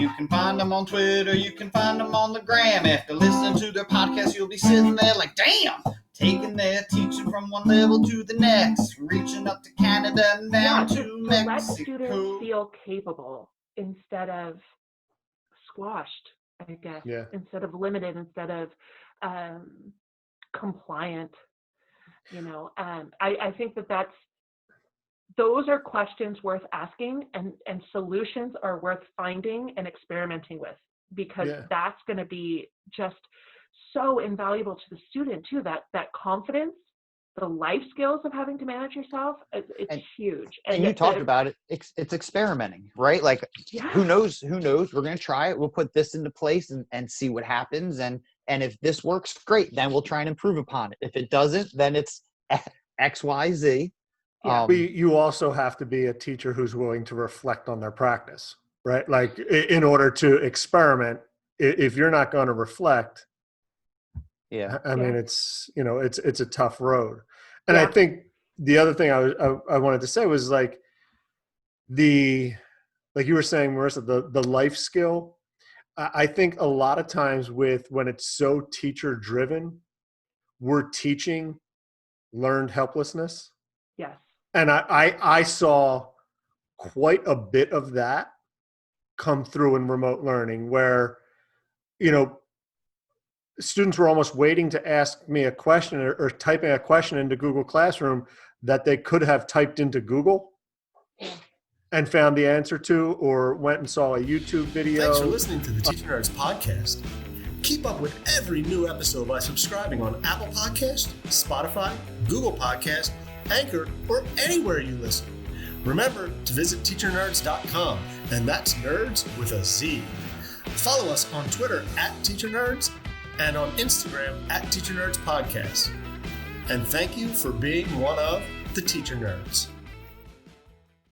You can find them on Twitter, you can find them on the gram. After listening to their podcast, you'll be sitting there like, damn, taking their teaching from one level to the next, reaching up to Canada and down to Mexico. Let students feel capable instead of squashed, I guess, instead of limited, instead of compliant. I think those are questions worth asking, and solutions are worth finding and experimenting with, because that's going to be just so invaluable to the student too. That confidence, the life skills of having to manage yourself, it's huge. And you talked about it. It's experimenting, right? Like, who knows? We're going to try it. We'll put this into place and see what happens. And if this works, great. Then we'll try and improve upon it. If it doesn't, then it's X, Y, Z. You also have to be a teacher who's willing to reflect on their practice, right? Like, in order to experiment, if you're not going to reflect, I mean, it's a tough road. And I think the other thing I wanted to say was like you were saying, Marisa, the life skill. I think a lot of times when it's so teacher driven, we're teaching learned helplessness. Yes. And I saw quite a bit of that come through in remote learning, where, students were almost waiting to ask me a question or typing a question into Google Classroom that they could have typed into Google and found the answer to, or went and saw a YouTube video. Thanks for listening to the Teacher Nerds podcast. Keep up with every new episode by subscribing on Apple Podcasts, Spotify, Google Podcasts, Anchor, or anywhere you listen. Remember to visit teachernerds.com, and that's nerds with a Z. Follow us on Twitter @TeacherNerds and on Instagram @TeacherNerdsPodcast. And thank you for being one of the Teacher Nerds.